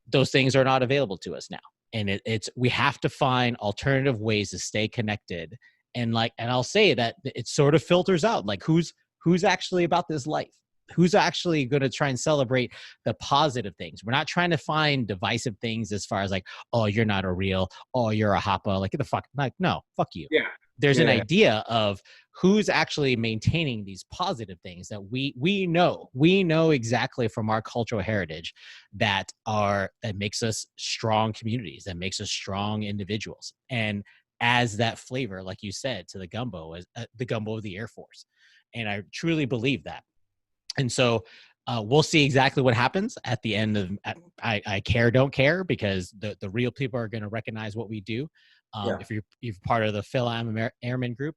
[SPEAKER 1] Those things are not available to us now, and it's we have to find alternative ways to stay connected. And I'll say that it sort of filters out like who's actually about this life, who's actually going to try and celebrate the positive things. We're not trying to find divisive things as far as like, oh, you're not a real, oh, you're a hoppa, like, get the fuck, like, no, fuck you.
[SPEAKER 2] yeah,
[SPEAKER 1] There's an
[SPEAKER 2] yeah,
[SPEAKER 1] idea of who's actually maintaining these positive things that we know exactly from our cultural heritage that makes us strong communities, that makes us strong individuals, and as that flavor, like you said, to the gumbo, as the gumbo of the Air Force. And I truly believe that. And so we'll see exactly what happens at the end of. I care, don't care, because the real people are going to recognize what we do.
[SPEAKER 2] yeah.
[SPEAKER 1] If you're part of the Phil Airman group,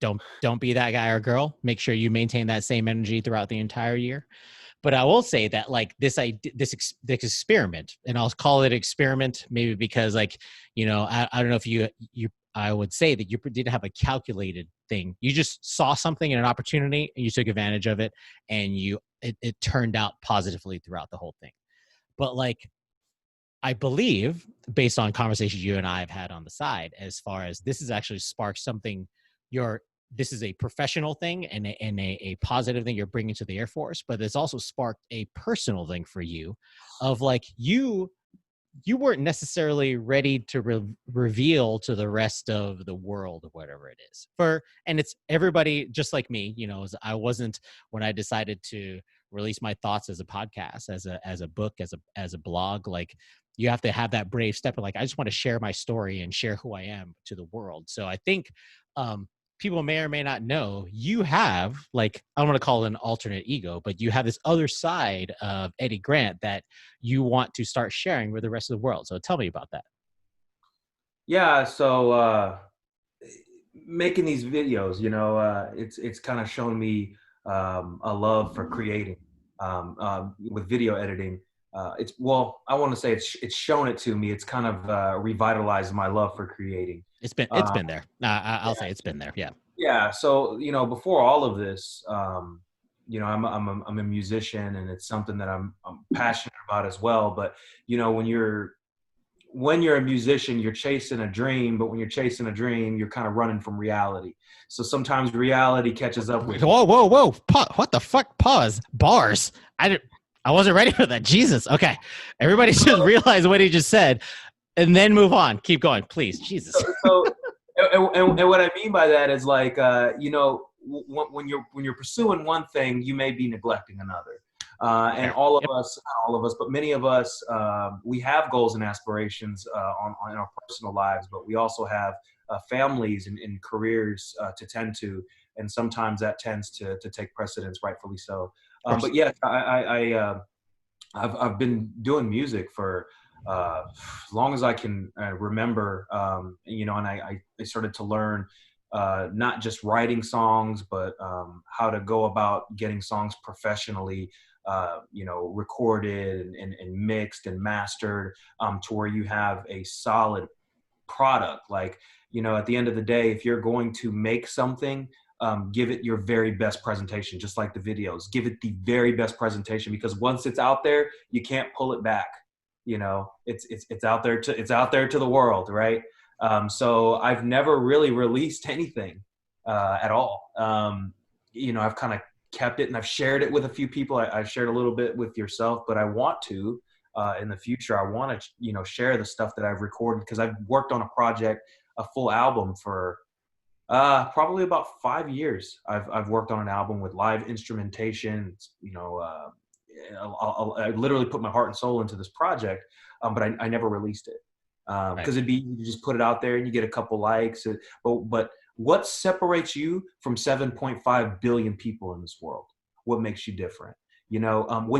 [SPEAKER 1] don't be that guy or girl. Make sure you maintain that same energy throughout the entire year. But I will say that like this experiment, and I'll call it experiment, maybe because like, I don't know if you I would say that you didn't have a calculated thing. You just saw something and an opportunity, and you took advantage of it, and it turned out positively throughout the whole thing. But like, I believe, based on conversations you and I have had on the side, as far as this has actually sparked something, this is a professional thing and a positive thing you're bringing to the Air Force, but it's also sparked a personal thing for you, of like you weren't necessarily ready to reveal to the rest of the world, whatever it is. And it's everybody just like me, I wasn't, when I decided to release my thoughts as a podcast, as a book, as a blog, like, you have to have that brave step of like, I just want to share my story and share who I am to the world. So I think people may or may not know you have, like, I don't want to call it an alternate ego, but you have this other side of Eddie Grant that you want to start sharing with the rest of the world. So tell me about that.
[SPEAKER 2] Yeah, so making these videos, it's kind of shown me a love for creating with video editing. I want to say it's shown it to me. It's kind of revitalized my love for creating.
[SPEAKER 1] It's been there. I'll say it's been there. Yeah.
[SPEAKER 2] Yeah. So before all of this, I'm a musician, and it's something that I'm passionate about as well. But when you're a musician, you're chasing a dream, but when you're chasing a dream, you're kind of running from reality. So sometimes reality catches up with you.
[SPEAKER 1] Whoa. What the fuck? Pause. Bars. I wasn't ready for that. Jesus. Okay. Everybody should realize what he just said and then move on. Keep going, please. Jesus.
[SPEAKER 2] So and what I mean by that is like, when you're pursuing one thing, you may be neglecting another. And all of us, not all of us, but many of us, we have goals and aspirations on our personal lives, but we also have families and careers to tend to, and sometimes that tends to take precedence, rightfully so. But yes, I've been doing music for as long as I can remember, and I started to learn not just writing songs, but how to go about getting songs professionally, recorded and mixed and mastered, to where you have a solid product. Like, at the end of the day, if you're going to make something, give it your very best presentation, just like the videos. Give it the very best presentation, because once it's out there, you can't pull it back. It's out there to the world, right? So I've never really released anything at all. I've kind of kept it, and I've shared it with a few people. I've shared a little bit with yourself, but I want to, in the future, I want to, share the stuff that I've recorded, because I've worked on a full album for probably about 5 years. I've worked on an album with live instrumentation. I literally put my heart and soul into this project, but I never released it.
[SPEAKER 1] Right.
[SPEAKER 2] Because it'd be easy to just put it out there and you get a couple likes. But what separates you from 7.5 billion people in this world? What makes you different? I've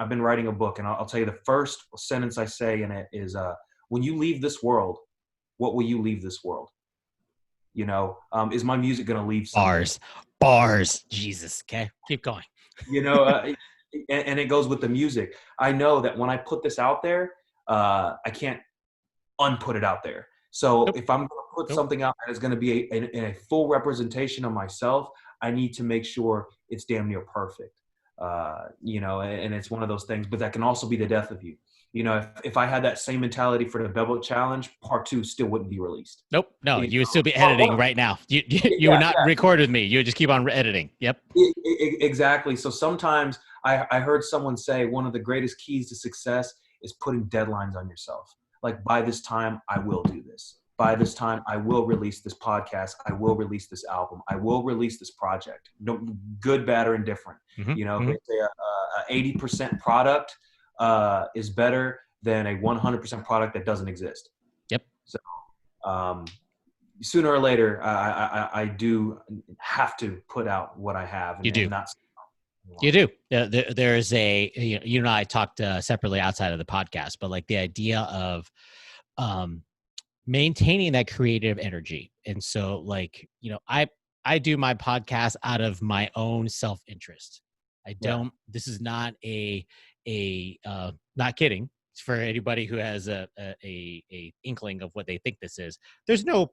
[SPEAKER 2] been writing a book, and I'll tell you the first sentence I say in it is, when you leave this world, what will you leave this world? Is my music going to leave something?
[SPEAKER 1] Bars. Jesus. Okay. Keep going.
[SPEAKER 2] you know, uh, and it goes with the music. I know that when I put this out there, I can't unput it out there. So
[SPEAKER 1] Nope.
[SPEAKER 2] if I'm going to put something out that is going to be a full representation of myself, I need to make sure it's damn near perfect. And it's one of those things, but that can also be the death of you. If I had that same mentality for the Bebot challenge, part 2 still wouldn't be released.
[SPEAKER 1] Nope. No, you would still be editing right now. You would not record with me. You would just keep on editing. Yep.
[SPEAKER 2] Exactly. So sometimes I heard someone say one of the greatest keys to success is putting deadlines on yourself. Like, by this time, I will do this. By this time, I will release this podcast. I will release this album. I will release this project. Good, bad, or indifferent.
[SPEAKER 1] Mm-hmm.
[SPEAKER 2] They say a 80% product is better than a 100% product that doesn't exist.
[SPEAKER 1] Yep.
[SPEAKER 2] So sooner or later, I do have to put out what I have.
[SPEAKER 1] You do.
[SPEAKER 2] Not
[SPEAKER 1] You do. There's you and I talked separately outside of the podcast, but like the idea of maintaining that creative energy. And so like, I do my podcast out of my own self-interest. I don't, this is not not kidding. For anybody who has a inkling of what they think this is, there's no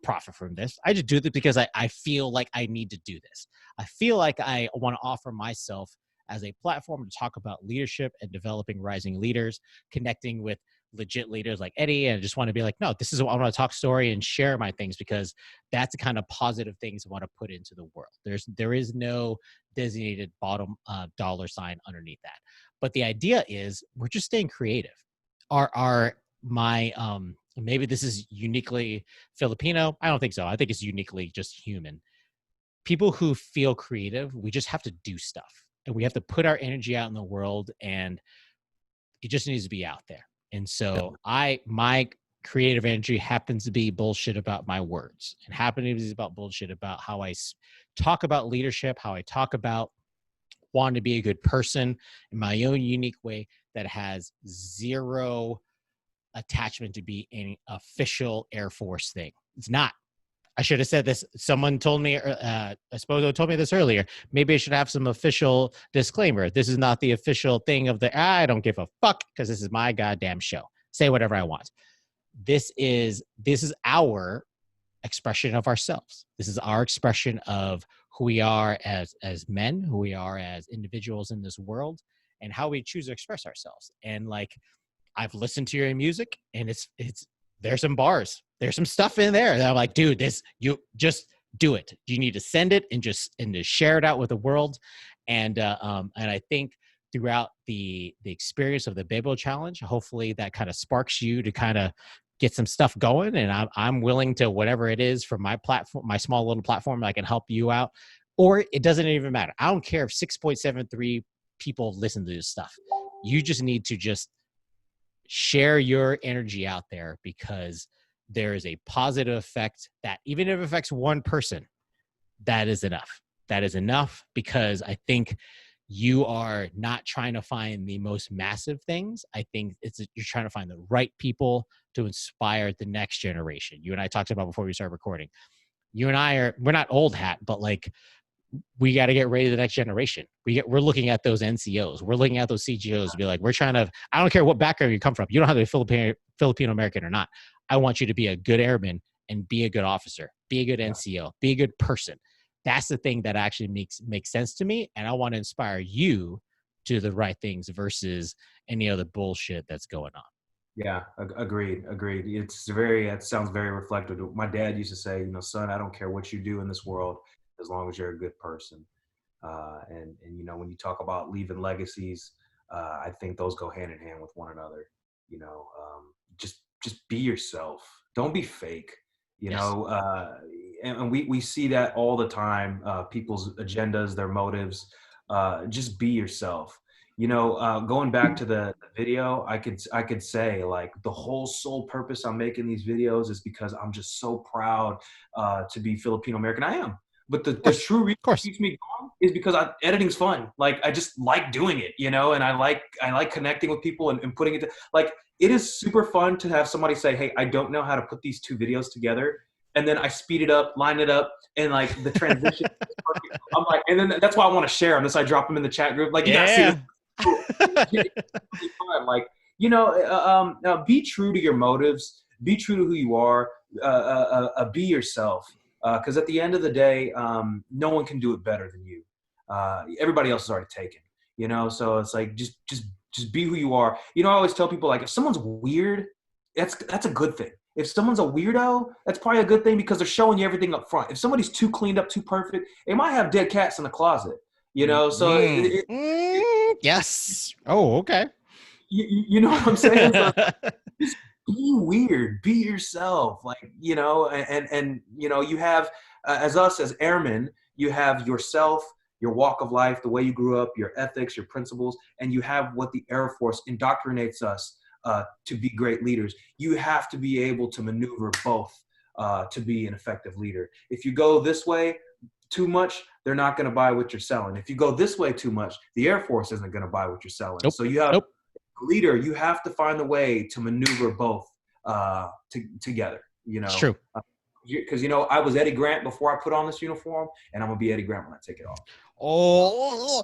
[SPEAKER 1] profit from this. I just do this because I feel like I need to do this. I feel like I want to offer myself as a platform to talk about leadership and developing rising leaders, connecting with legit leaders like Eddie. And I just want to be like, no, this is what I want to talk story and share my things, because that's the kind of positive things I want to put into the world. There is no designated bottom dollar sign underneath that. But the idea is we're just staying creative. Maybe this is uniquely Filipino. I don't think so. I think it's uniquely just human. People who feel creative, we just have to do stuff, and we have to put our energy out in the world, and it just needs to be out there. And so my creative energy happens to be bullshit about my words, and happens to be about bullshit about how I talk about leadership, how I talk about wanting to be a good person in my own unique way that has zero attachment to be any official Air Force thing. It's not. I should have said this. Someone told me, Esposo told me this earlier. Maybe I should have some official disclaimer. This is not the official thing of I don't give a fuck, because this is my goddamn show. Say whatever I want. This is our expression of ourselves. This is our expression of who we are as men, who we are as individuals in this world, and how we choose to express ourselves. And like, I've listened to your music, and it's there's some bars, there's some stuff in there that I'm like, dude, you just do it. You need to send it and to share it out with the world. And I think throughout the experience of the Bebot challenge, hopefully that kind of sparks you to kind of get some stuff going. And I'm willing to, whatever it is from my platform, my small little platform, I can help you out. Or it doesn't even matter. I don't care if 6.73 people listen to this stuff. You just need to just share your energy out there, because there is a positive effect that even if it affects one person, that is enough. That is enough, because I think you are not trying to find the most massive things. I think you're trying to find the right people to inspire the next generation. You and I talked about before we started recording. You and I we're not old hat, but like, we got to get ready to the next generation. We're looking at those NCOs. We're looking at those CGOs to be like, I don't care what background you come from. You don't have to be Filipino-American or not. I want you to be a good airman and be a good officer, be a good NCO, be a good person. That's the thing that actually makes sense to me. And I want to inspire you to the right things versus any other bullshit that's going on.
[SPEAKER 2] Yeah, agreed. It sounds very reflective. My dad used to say, son, I don't care what you do in this world, as long as you're a good person. And when you talk about leaving legacies, I think those go hand in hand with one another. Just be yourself. Don't be fake. And we see that all the time. People's agendas, their motives. Just be yourself. Going back to the video, I could say like the whole sole purpose I'm making these videos is because I'm just so proud to be Filipino-American. I am. But the true reason
[SPEAKER 1] Of course.
[SPEAKER 2] it keeps me going is because editing's fun. Like I just like doing it, and I like connecting with people and putting it like it is super fun to have somebody say, "Hey, I don't know how to put these two videos together," and then I speed it up, line it up, and like the transition is perfect. I'm like, and then that's why I want to share them. This I drop them in the chat group. Like you gotta see this.
[SPEAKER 1] Yeah.
[SPEAKER 2] Cool. It's fun. Like be true to your motives. Be true to who you are. Be yourself. Because at the end of the day, no one can do it better than you. Everybody else is already taken. So it's like just be who you are. I always tell people like if someone's weird, that's a good thing. If someone's a weirdo, that's probably a good thing because they're showing you everything up front. If somebody's too cleaned up, too perfect, they might have dead cats in the closet. So
[SPEAKER 1] yes. Oh, okay.
[SPEAKER 2] you know what I'm saying? So just be weird, be yourself, like and you have as us as airmen, you have yourself, your walk of life, the way you grew up, your ethics, your principles, and you have what the Air Force indoctrinates us to be great leaders. You have to be able to maneuver both to be an effective leader. If you go this way too much, they're not going to buy what you're selling. If you go this way too much, the Air Force isn't going to buy what you're selling.
[SPEAKER 1] Nope.
[SPEAKER 2] So you have
[SPEAKER 1] Nope.
[SPEAKER 2] leader, you have to find a way to maneuver both together.
[SPEAKER 1] It's true.
[SPEAKER 2] Because I was Eddie Grant before I put on this uniform, and I'm gonna be Eddie Grant when I take it off.
[SPEAKER 1] Oh,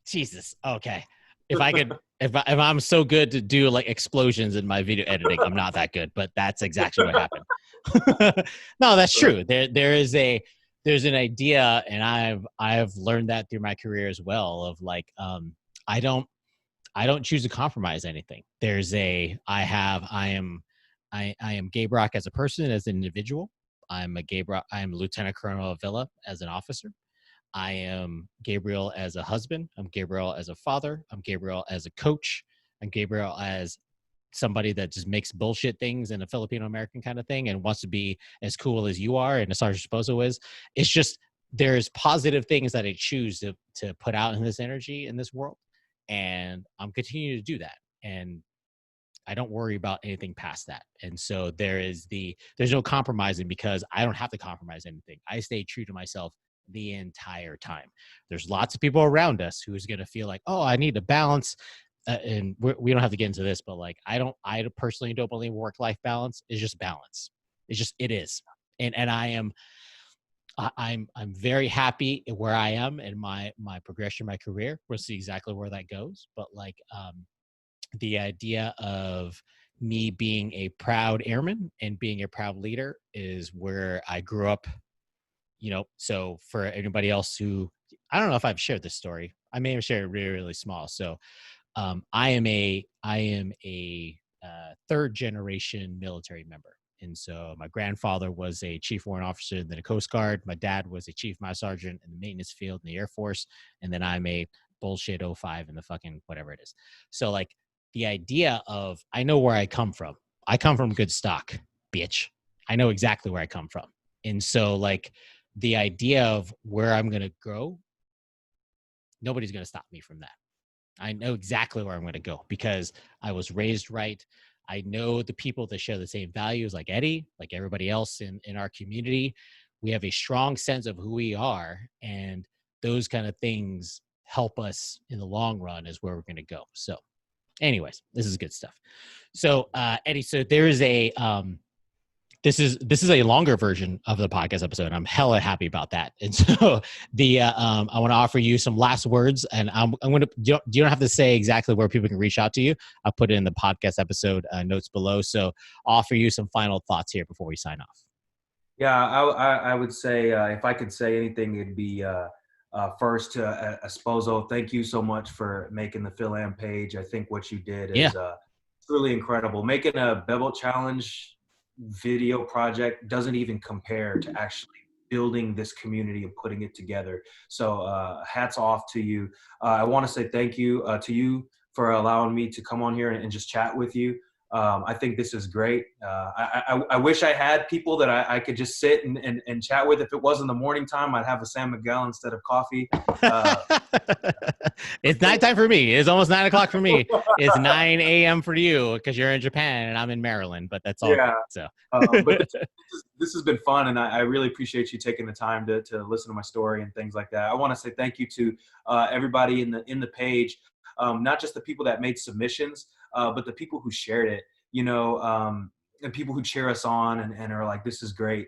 [SPEAKER 1] Jesus. Okay. If I could, if I'm so good to do like explosions in my video editing, I'm not that good, but that's exactly what happened. No, that's true. There's an idea, and I've learned that through my career as well. Of like, I don't choose to compromise anything. I am Gabe Rock as a person, as an individual. I am Lieutenant Colonel Villa as an officer. I am Gabriel as a husband. I'm Gabriel as a father. I'm Gabriel as a coach. I'm Gabriel as somebody that just makes bullshit things in a Filipino-American kind of thing and wants to be as cool as you are and as Sergeant Sposo is. It's just there's positive things that I choose to put out in this energy in this world. And I'm continuing to do that. And I don't worry about anything past that. And so there's no compromising because I don't have to compromise anything. I stay true to myself the entire time. There's lots of people around us who's going to feel like, oh, I need to balance. And we don't have to get into this, but like, I personally don't believe work-life balance is just balance. It is. And I'm very happy where I am in my progression, my career. We'll see exactly where that goes. But like, the idea of me being a proud airman and being a proud leader is where I grew up. So for anybody else who, I don't know if I've shared this story. I may have shared it really, really small. So I am a third generation military member. And so my grandfather was a chief warrant officer in the Coast Guard. My dad was a chief master sergeant in the maintenance field in the Air Force. And then I'm a bullshit 05 in the fucking whatever it is. So like the idea of, I know where I come from. I come from good stock, bitch. I know exactly where I come from. And so like the idea of where I'm going to go, nobody's going to stop me from that. I know exactly where I'm going to go because I was raised right. I know the people that share the same values like Eddie, like everybody else in our community. We have a strong sense of who we are, and those kind of things help us in the long run is where we're going to go. So anyways, this is good stuff. So Eddie, so there is a this is a longer version of the podcast episode. I'm hella happy about that. And so I want to offer you some last words, and I'm going to, you don't have to say exactly where people can reach out to you. I'll put it in the podcast episode notes below. So I'll offer you some final thoughts here before we sign off.
[SPEAKER 2] Yeah, I would say if I could say anything, it'd be first to Esposo. Thank you so much for making the Phil-Am page. I think what you did is truly incredible. Making a Bebot challenge video project doesn't even compare to actually building this community and putting it together. So hats off to you. I want to say thank you to you for allowing me to come on here and just chat with you. I think this is great. I wish I had people that I could just sit and chat with. If it was in the morning time, I'd have a San Miguel instead of coffee.
[SPEAKER 1] It's nighttime for me. It's almost 9 o'clock for me. It's 9 a.m. for you because you're in Japan and I'm in Maryland, but that's all.
[SPEAKER 2] Yeah.
[SPEAKER 1] Good, so.
[SPEAKER 2] But this has been fun, and I really appreciate you taking the time to listen to my story and things like that. I want to say thank you to everybody in the page, not just the people that made submissions, but the people who shared it, and people who cheer us on and are like, this is great.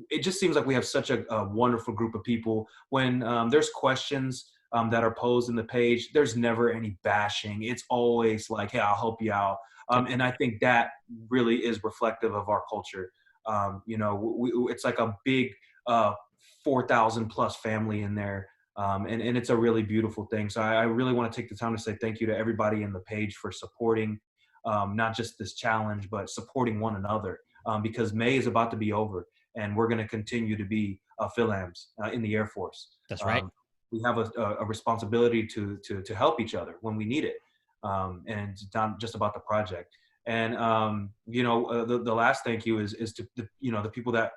[SPEAKER 2] It just seems like we have such a wonderful group of people. When there's questions that are posed in the page, there's never any bashing. It's always like, hey, I'll help you out. And I think that really is reflective of our culture. It's like a big 4,000 plus family in there. And it's a really beautiful thing. So I really want to take the time to say thank you to everybody in the page for supporting not just this challenge, but supporting one another, because May is about to be over and we're going to continue to be Philams in the Air Force.
[SPEAKER 1] That's right.
[SPEAKER 2] We have a responsibility to help each other when we need it. And it's not just about the project. And, the last thank you is to the people that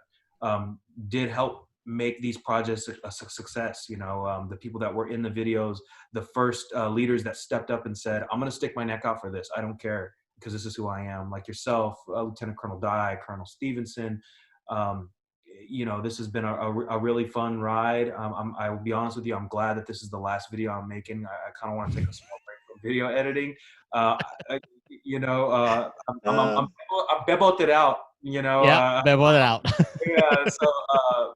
[SPEAKER 2] did help make these projects a success. The people that were in the videos, the first leaders that stepped up and said, I'm going to stick my neck out for this. I don't care because this is who I am. Like yourself, Lieutenant Colonel Dye, Colonel Stevenson. This has been a really fun ride. I will be honest with you. I'm glad that this is the last video I'm making. I kind of want to take a small break from video editing. I'm Bebot it out,
[SPEAKER 1] Yeah, Bebot it out.
[SPEAKER 2] yeah. So,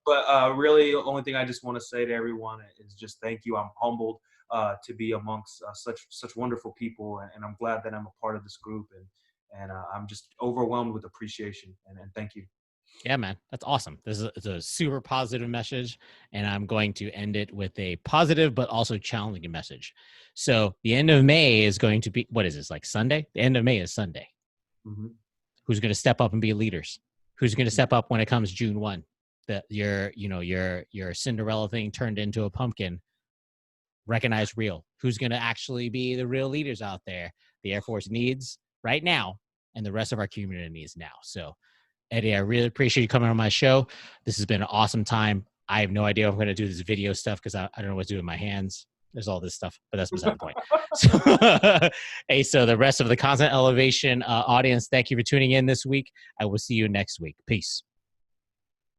[SPEAKER 2] but really, the only thing I just want to say to everyone is just thank you. I'm humbled to be amongst such wonderful people, and I'm glad that I'm a part of this group, and I'm just overwhelmed with appreciation, and thank you.
[SPEAKER 1] Yeah, man, that's awesome. This is a super positive message, and I'm going to end it with a positive but also challenging message. So the end of May is going to be, what is this, like Sunday? The end of May is Sunday.
[SPEAKER 2] Mm-hmm.
[SPEAKER 1] Who's going to step up and be leaders? Who's going to step up when it comes June 1? That your Cinderella thing turned into a pumpkin. Recognize real. Who's going to actually be the real leaders out there? The Air Force needs right now, and the rest of our community needs now. So, Eddie, I really appreciate you coming on my show. This has been an awesome time. I have no idea if I'm going to do this video stuff because I don't know what to do with my hands. There's all this stuff, but that's beside the point. So the rest of the Content Elevation audience, thank you for tuning in this week. I will see you next week. Peace.